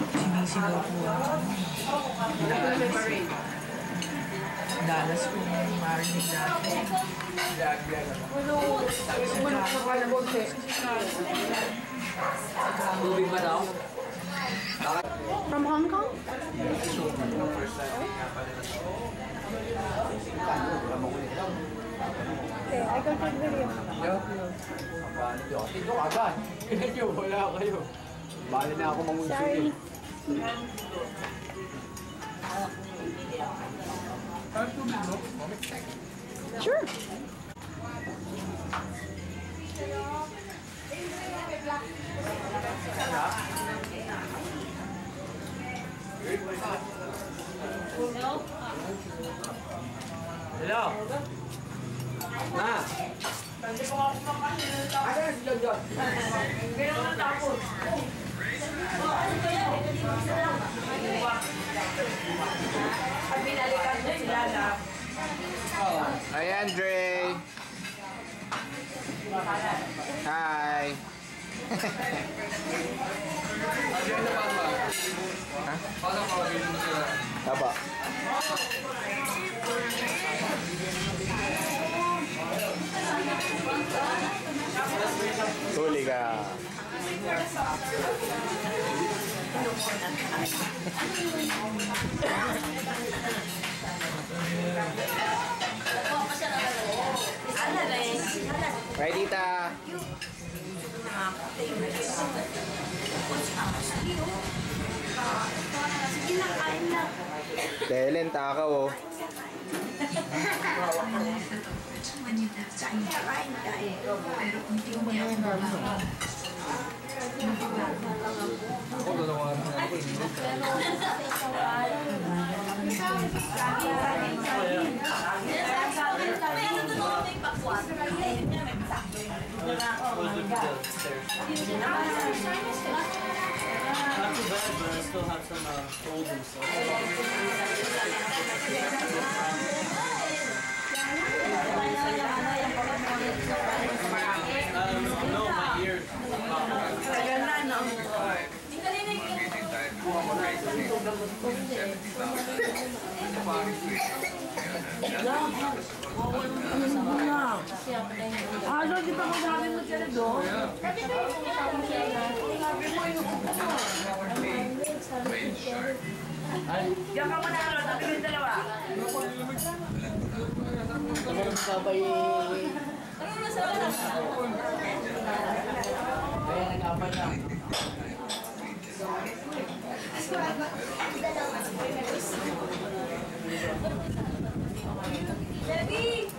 Sinisigaw ko. Dalas ko marinig dati. Tubig ba daw? From Hong Kong? Okay, I can take video. Ito agad. Pinadyo, wala kayo. Bali na ako Sorry. Sure. Hello? Ma? Hindi ko ako makakalala. Ano yung vlog yun? Hindi naman tapos. Pag binalikan mo sila na. Hi, Andre. Hi. Taba. Huli ka. Right, Tita. Delen, takaw oh. Not too bad, but I still have some cold and stuff. No, my ears. Ano, di ba kung sabi mo siya na doon? Diyan ka muna ano, sabi ko yung dalawa. Sabay. Kaya nag-abay na. Debbie!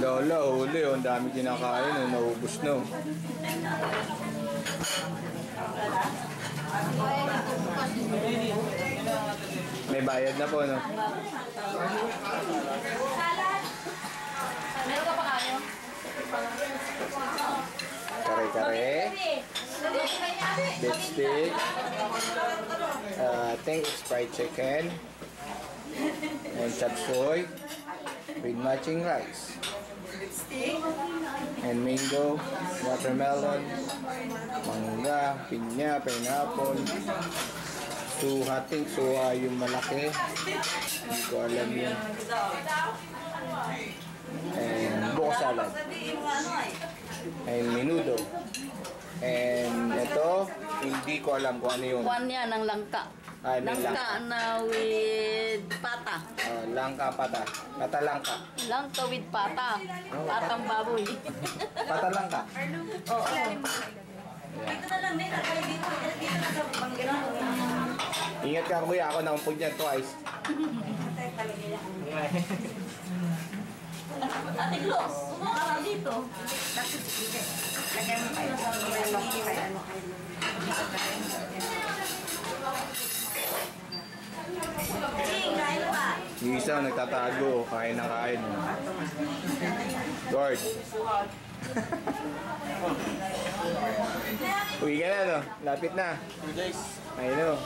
Lola, huli oh. Ang dami kinakain oh. Naubos na oh. May bayad na po, no? Meron ka pa kayo? Kare-kare. Lipstick. I think it's fried chicken. And chop suey. With matching rice. And mango, watermelon, mangga, pinya, pineapple. Hating suha yung malaki. Hindi ko alam yun. And buko salad. And menudo. And ito, hindi ko alam kung ano yung... Kuwan yan ng langka. Ay, may Langka na with pata. Langka pata. Pata langka. Langka with pata. Patang baboy. Pata langka. Oo. Dito na lang din. Dito na sa Panginoon. Ingat ka kuya, ako naumpod niyan twice. Ate Glos, sumaka lang dito. Lagyan mo kayo sa ano kayo. Yung isa nagtatago, kain na kain. Lord. Uwi ka na, no? Lapit na. 2 days. Ayun, no?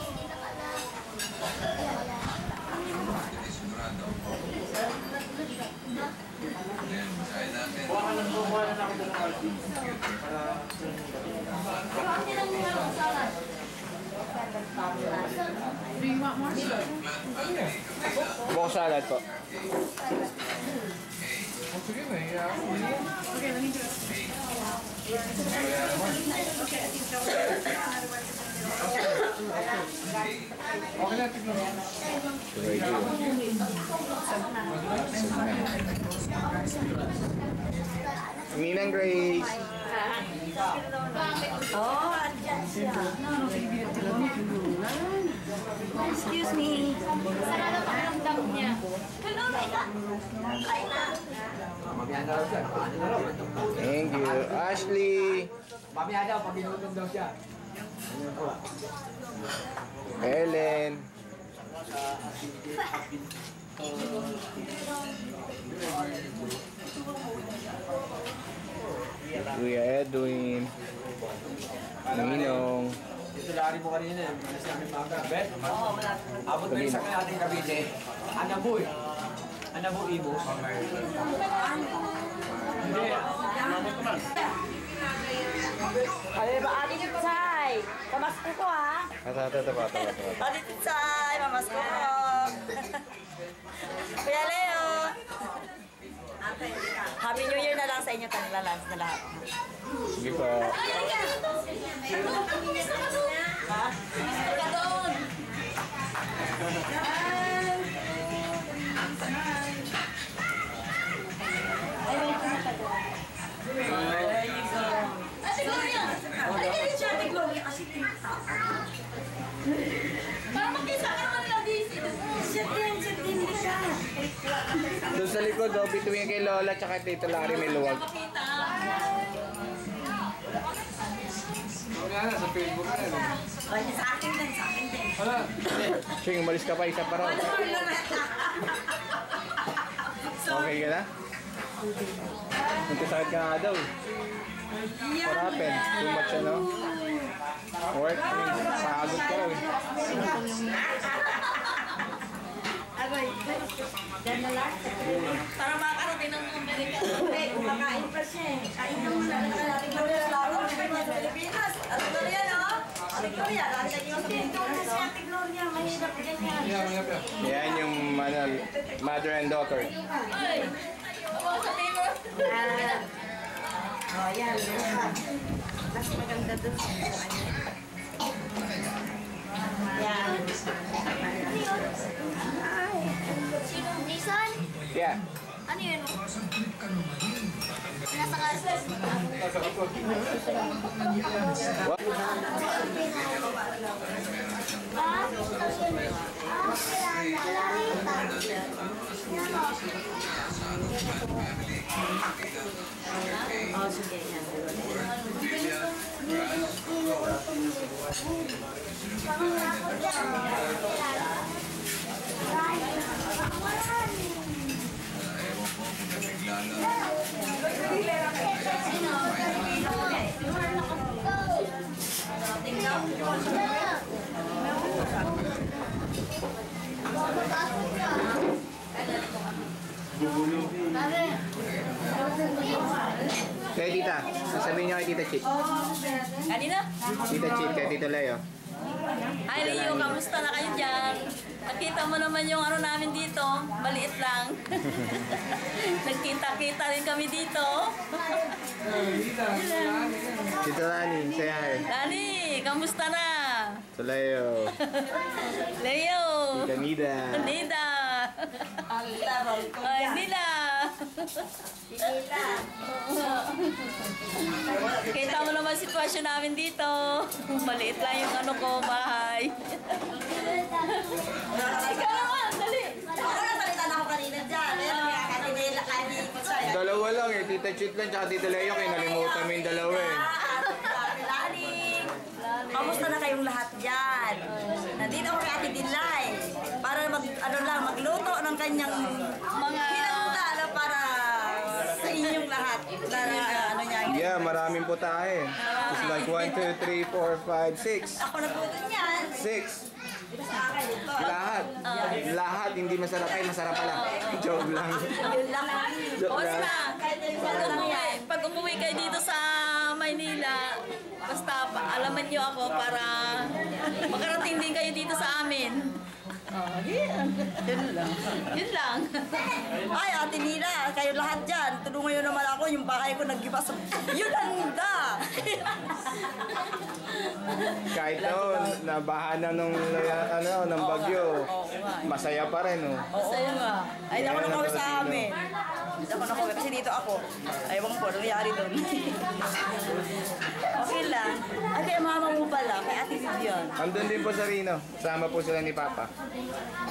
Kuha na ako doon ng RT. Buko salad po. Sige, may okay na, tignan mo. Ready. Ninang Grace. Oh, andyan siya. Excuse me. Sarado ang ramdam niya. Hello, Mika. Ay na. Mamaya na raw siya. Paano na raw? Thank you. Ashley. Mamaya daw, pag inutom daw siya. Ellen. Kuya Edwin. Ninong. Dito lari mo kanina eh. Manas namin mga bet. Abot na isa ka natin Cavite. Anaboy. Anaboy Ibo. Hindi. Ay, ba, Ate Titsay. Pamasko ko, ha? Ata. Ate Titsay, pamasko ko. Kuya Leo. Happy New Year na lang sa inyo kanila lance na lahat. Sige po. Ha? Ka doon. Ate Gloria! Ay, ganun siya, Ate Gloria, kasi Parang mag-isa ka naman nila busy. siya din siya. Doon sa likod, oh, bituin kay Lola tsaka Tito Larry may luwag. Makita. Mamaya na, sa Facebook na yun. Ay, sa akin din. Wala. Ching, umalis ka pa, isa pa raw. Okay ka na? Nagkasakit ka nga daw. What happened? Too much, ano? Work? Pagod ka raw eh. Agoy, dyan na lang. Para makakarating ng Amerika. Hindi, kumakain pa siya eh. Kain na muna. Ate Gloria, laro ka pa sa Pilipinas. Ate Gloria, no? Ate Gloria, dahil lagi yung sa Pilipinas. Si Ate Gloria, mahirap ganyan. Yan yung ano, mother and daughter. Ay! Ako sa paper. Oh, yan. Mas maganda dun sa yan. Sinong Jason? Yeah. Ano yun? Nasa kasos. What? Oh, sige. Yan. Kaya tita, sasabihin niyo kay Tita Chit. Kanina? Tita Chit, kay Tito Leo. Hi Leo, kamusta na kayo dyan? Nakita mo naman yung ano namin dito, maliit lang. Nagkita-kita rin kami dito. Tito Lani, say hi. Lani, kamusta na? Tito Leo. Leo! Tita Nida. Nida! Ang level ko Ay, yan. Nila! Sinila. Kita mo naman sitwasyon namin dito. Maliit lang yung ano ko, bahay. Ikaw naman, dali! Ako napalitan ako kanina dyan. Pero kakatinila kanina ko sa'yo. Dalawa lang eh, Tita Chit lang tsaka Tito Leo. Kinalimutan mo yung dalawa eh. Lani! Kamusta na kayong lahat dyan? Nandito ako kay Ate Dilay para magluto ng kanyang mga hinanda para sa inyong lahat. Ano niya. Yeah, maraming putahe. It's like 1, 2, 3, 4, 5, 6. Ako nagluto niyan. 6. Lahat. Lahat hindi masarap. Ay, masarap pala. Joke lang. Yun lang. Joke lang. Basta, pag umuwi kayo dito sa Maynila, basta alaman nyo ako para makarating din kayo dito sa amin. Yun lang. Yun lang. Ay, Ate Nina, kayo lahat dyan. Tulungan nyo naman ako. Yung bahay ko nag-gipas. Yun handa. Kahit nabahan na ng bagyo, masaya pa rin. Oh. Oo nga. Ay, ako na kami sa amin. Ako na kami kasi dito ako. Ewan ko, nangyari doon. Okay lang. Ay, kaya mama mo pala, kay Ate Vivian. Andun din po sa Rino. Kasama po sila ni Papa.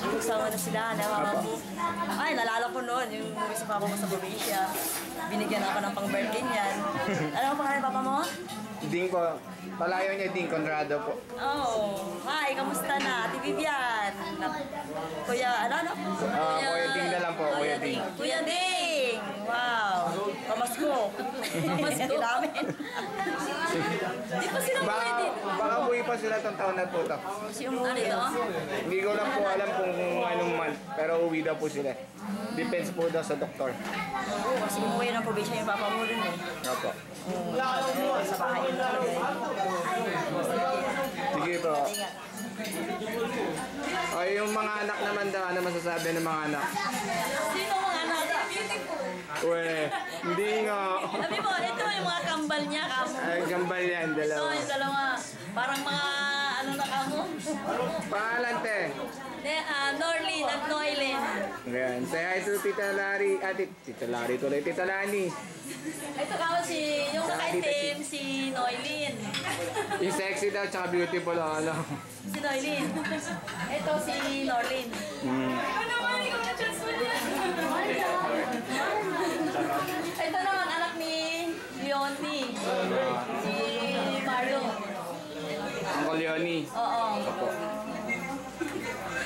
Magsama na sila, na mama mo. Ay, nalala ko noon, yung umuwi si Papa mo sa probinsya. Binigyan ako ng pang-birthday niyan. Alam mo pangalan Papa mo? Ding po. Palayo niya Ding Conrado po. Oh, hi, kamusta na? Ate Vivian. Kuya, ano? Kuya Ding na lang po. Kuya Ding. Kuya Ding! Wow! Kamasko! Kamasko namin. Di pa sila Baka, pwede. baka buhay pa sila itong taon na po to. Ano ito? Hindi ko lang po alam kung anong month. Pero uwi daw po sila. Depends po daw sa doktor. Oo, kasi umuwi ng probinsya yung papa mo dun eh. Opo. Sa bahay yun lang eh. Sige po. Ay, yung mga anak naman daw, ano masasabi ng mga anak? Sino mga anak? Uwe, hindi nga. Sabi mo, ito yung mga kambal niya, kamo. Ay, gambal yan, dalawa. Ito yung dalawa. Parang mga ano na kamo. Pangalan, te. Norlin at Noylin. Ayan, say hi to Tita Lari. Tita Lari tuloy, Tita Lani. Ito kamo yung nakaitim, si Noylin. Yung sexy daw, tsaka beautiful, ano. Si Noylin. Ito si Norlin. Ito naman, anak ni Leonie. Si Mario. Uncle Leonie. Oo.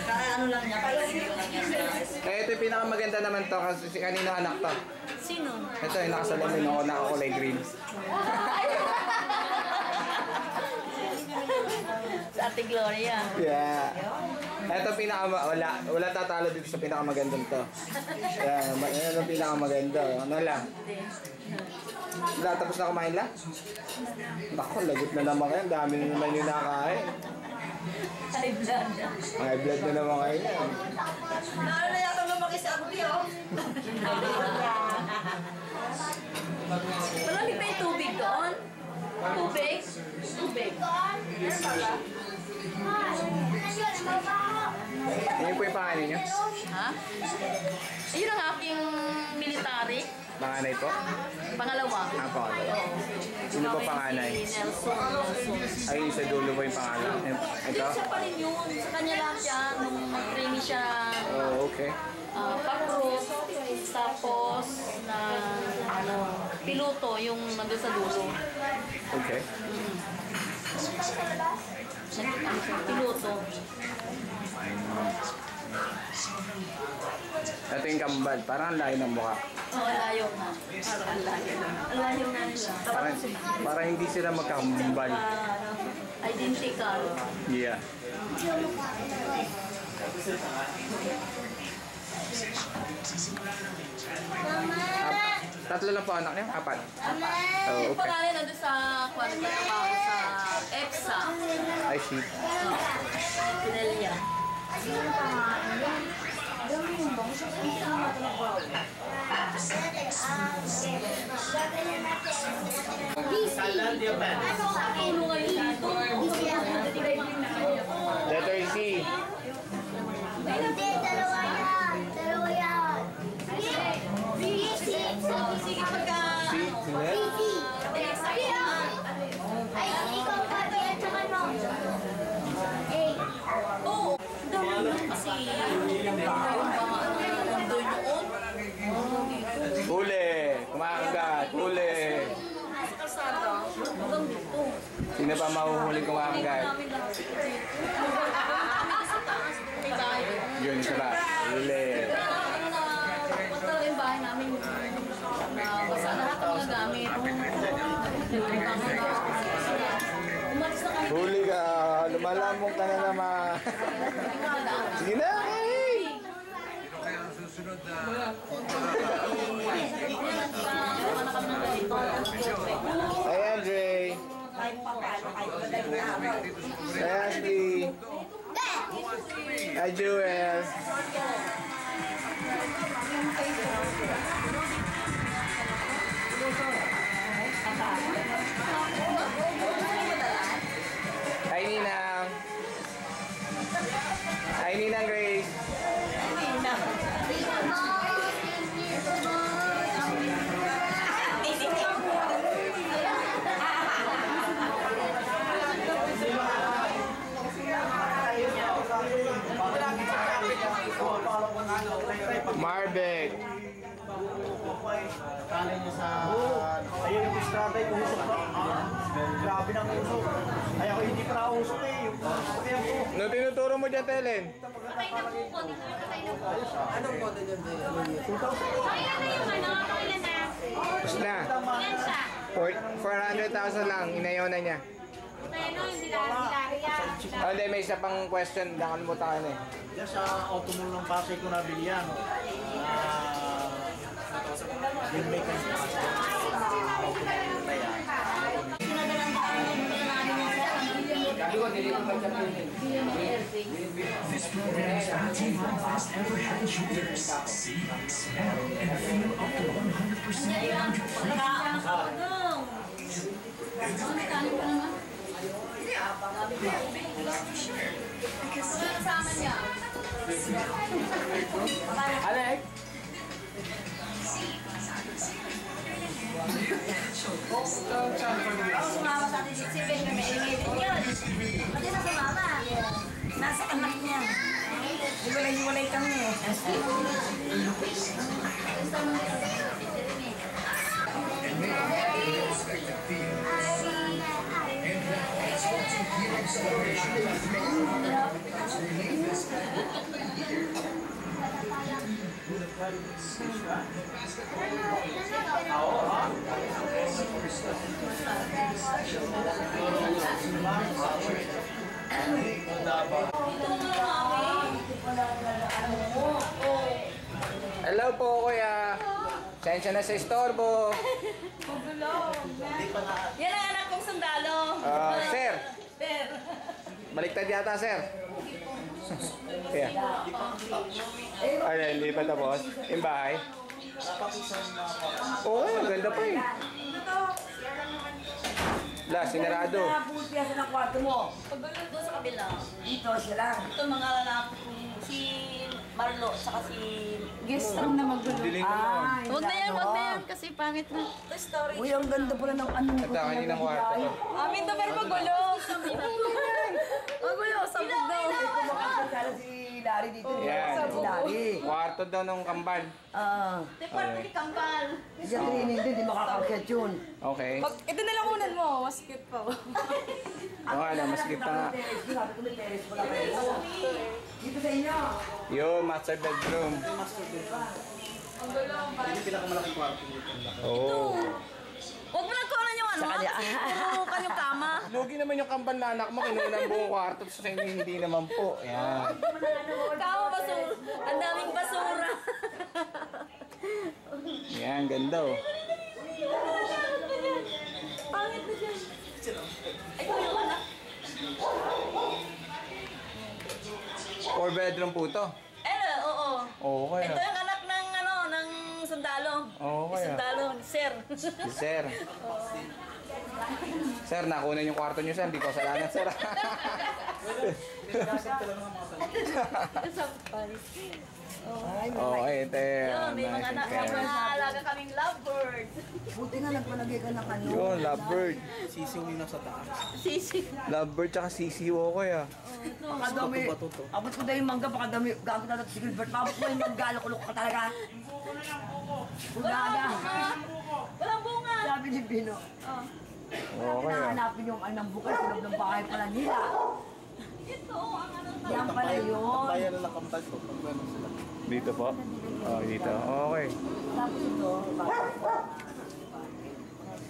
Kaya ano lang niya, palagay lang niya. Eh, ito yung pinakamaganda naman to kasi si kanino anak to. Sino? Ito yung nakasalamin ako, nakakulay green. Sa Ate Gloria. Yeah. Ito wala tatalo dito sa pinakamagandang to. Yeah, yan ang pinakamaganda. Ano lang? Wala, tapos na kumain lang? Naku, lagot na naman kayo. Dami na naman yung nakain. High blood. High blood na naman kayo yan. Lalo na yata lumaki sa abdi, oh. Malamig pa yung tubig doon? Tubig? Tubig. Yan po yung pangalan nyo? Ha? Ayun ang aking military. Panganay po? Pangalawa. Panganay. Sino po panganay? Si Nelson. Ay, sa dulo po yung pangalan. Ito? Siya pa rin yun. Sa kanya lang siya. Nung mag-training siya, Oh, okay. pa-cruise. Tapos na piloto yung nandun sa dulo. Okay. Piloto. Ito yung kambal. Parang ang layo ng mukha. Oo, layo na. Parang ang layo na. Ang layo na nila. Parang hindi sila magkambal. Identical. Yeah. Tatlo lang po anak niya? Apat? Oh, Yung okay. pangalan nandun sa trabaho sa EPSA. I see. Pinelia. Ano ngayon dito? Letter C. Hindi, dalawa yan. Dalawa yan. Sige, pagka... C. Ay, ikaw pa, at saka no. Oo. Dami lang kasi yung mga nandun noon. Huli! Kumakagat! Huli! Sa kalsada, hanggang dito. Sino pa mahuhuli kumakagat? Namin lahat. Yun, isa pa. Ulit. Punta talaga yung bahay namin. Basta lahat ng mga gamit. Umalis na kami. Huli ka. Lumalamong ka na naman. Sige na. Hey! Hi, Andre. Hi, Ashley. Hi, Jewel. Hi, Ninang. Hi, Ninang Grace. Marbeck. Kala niya sa... Ayun yung estrada yung usok ba? Grabe ng usok. Ay ako hindi pa nakausok eh. Yung kaya ko. No, tinuturo mo dyan, Telen? Patay na po. Dito na patay na po. Anong kodo dyan? Ay, ano yung ano? Ilan na? Tapos na. Ilan siya? 400,000 lang. Inayaw na niya. Patay no, yung dilarya. Oh, hindi. May isa pang question. Nakalimutan ka na eh. Yan sa automall ng Pasay ko nabili yan. Yung may kanina kasi. Automall na yan. Sabi ko, hindi ko magsabihin. This program is brought to you by Fast Ever Head and Shoulders. See, smell, and feel up to 100% free. Alex? Sumama sa atin si Ben, may ingay din yun. Pati na sumama. Nasa anak niya. Hiwalay-hiwalay kami eh. Hello po, kuya. Sensya na sa istorbo. Yan ang anak kong sundalo. Sir. Baliktad yata, sir. Kaya. Ay, hindi pa tapos. Yung bahay. Oo, ganda pa eh. La, sinarado. Napulpi sa ng kwarto mo. Pagbalot doon sa kabila. Dito sila. Ito mga lalaki, si Marlo, saka si... Guest room na magulo. Dilim mo naman. Huwag na yan, kasi pangit na. Ito story. Uy, ang ganda pala ng ano. Ito, kaninang kwarto to. Amin to, pero magulo. Magulo, sabog daw. Sana si Larry dito. Yan. Si Larry. Kwarto daw ng kambal. Department ni Kampal. Diyan training din, di makakakyat yun. Okay. Ito na lang unan mo, mas cute pa. Oo, alam, mas kita nga. Sabi ko may teres pala kayo. Dito sa inyo. Yo, master bedroom. Yung pinakamalaking kwarto dito. Oo. Huwag mo lang kunan yung ano, turukan yung kama. Lugi naman yung kambal na anak mo, kinuha ng buong kwarto. Sa inyo, hindi naman po. Yan. Kama basura. Ang daming basura. Yan, ganda oh. Pangit na dyan. Ay, ito yung anak. 4 bedroom po to. Oo. Oo, kaya. Ito yung anak ng ano, ng sundalo. Oo, kaya. Sundalo, sir. Si Sir. Sir, nakunan yung kwarto niyo, sir. Hindi ko kasalanan, sir. Okay, ito Yun, may mga anak, may mga alaga kaming lovebird. Buti nga nagpalagay ka ng ano. Yun, lovebird. Sisiw yung nasa taas. Sisi. Lovebird tsaka sisiwo ko ya. Pakadami. Abot ko dahil yung mangga, pakadami. Gago na natin si Gilbert. Abot mo yung mangga, loko-loko ka talaga. Bugaga. Walang bunga. Sabi ni Pino. Okay ah. Hinahanapin yung anong bukal sa loob ng bahay pala nila. Ito, ang ano. Yan pala yun. Bayan na nakambal ko pag gano'n sila. Dito po? Oh, dito. Okay. Tapos ito,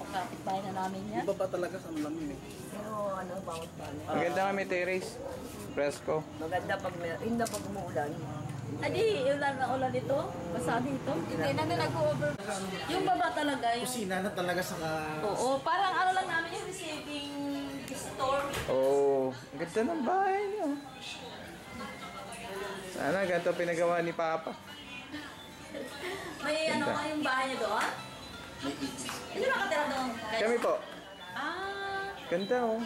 kapit-bahay na namin yan. Iba ba talaga sa lamin eh? Pero ano, bawat bahay. Maganda kami terrace. Fresco. Maganda pag hindi pag umuulan. Adi, ulan na ulan ito. Basa dito. Hindi na nag-over. Yung baba talaga. Yung, Kusina na talaga sa oo, parang ano lang namin yung receiving store. Oh, ang ganda ng bahay niyo. Sana ganito pinagawa ni Papa. May ano nga yung bahay niyo doon? Hindi ba katira doon? Kami po. Ah, Ganda oh.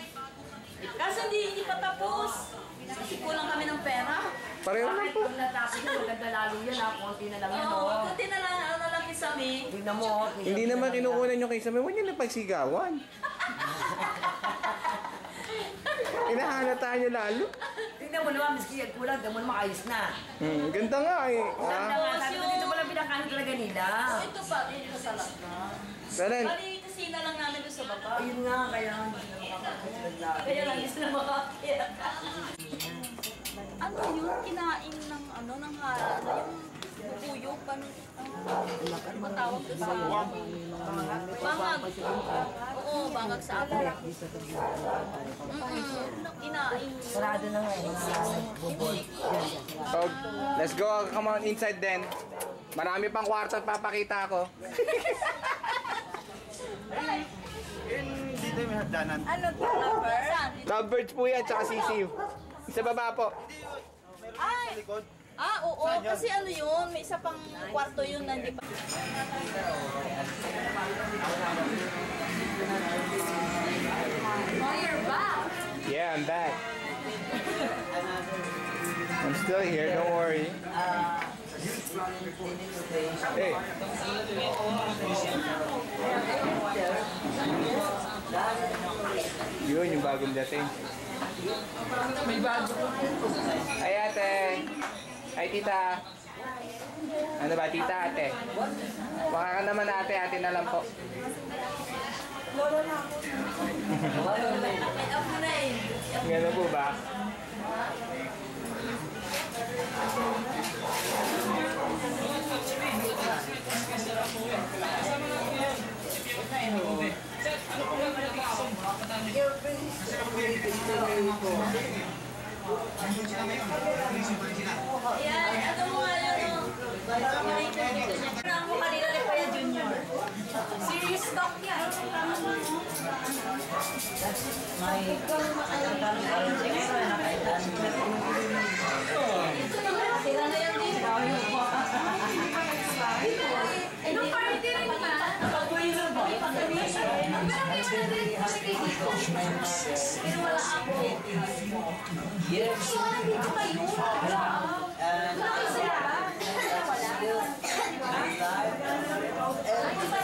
kaso hindi pa tapos. Kasi kulang kami ng pera. Pareho lang po. Kung natapos yun, maganda lalo yun ha. Konti na lang yun, Oo, no? kunti na lang, ano na lang isami. Tingnan mo, Hindi naman kinukunan nyo kaysa may huwag nyo na pagsigawan. Inahalata nyo lalo. tingnan mo naman, miski yung kulang, tingnan mo naman ayos na. Ganda nga eh. Ganda nga, sabi ko dito pala pinakaano talaga nila. Ito pa, dito sa loob. Ganun. Bali, kusina lang namin doon sa baba. Ayun nga, kaya hindi na makakasaglag. Kaya lang gusto na makakita. Ano yun? Kinain ng ano, ng ano yung bubuyog, matawag doon sa bangag. Oo, bangag sa alak. Kinain. Sarado na nga eh. So, let's go. Come on inside then. Marami pang kwarto at papakita ako. Dito may hagdanan. Ano to, lover? Lovebirds po yan, tsaka sisiw. Sa baba po. Ay! Oo, kasi ano yun, may isa pang kwarto yun na hindi pa. Oh, you're back! Yeah, I'm back. I'm still here, don't worry. Hey. Yun, yung bagong dating. May bago. Ay ate. Ay tita. Ano ba tita ate? Baka ka naman ate, ate na lang po. Gano'n po ba? Yan, ano mo nga yun? Ano mo kanina ni Kuya Junior? Serious talk niya. Sila na yan din. Nung party rin ba? Pag-winner ba? Pero may wala din po si Katie dito. Pero wala ako. Yes. Wala dito kayo. Wala kayo sila. Wala.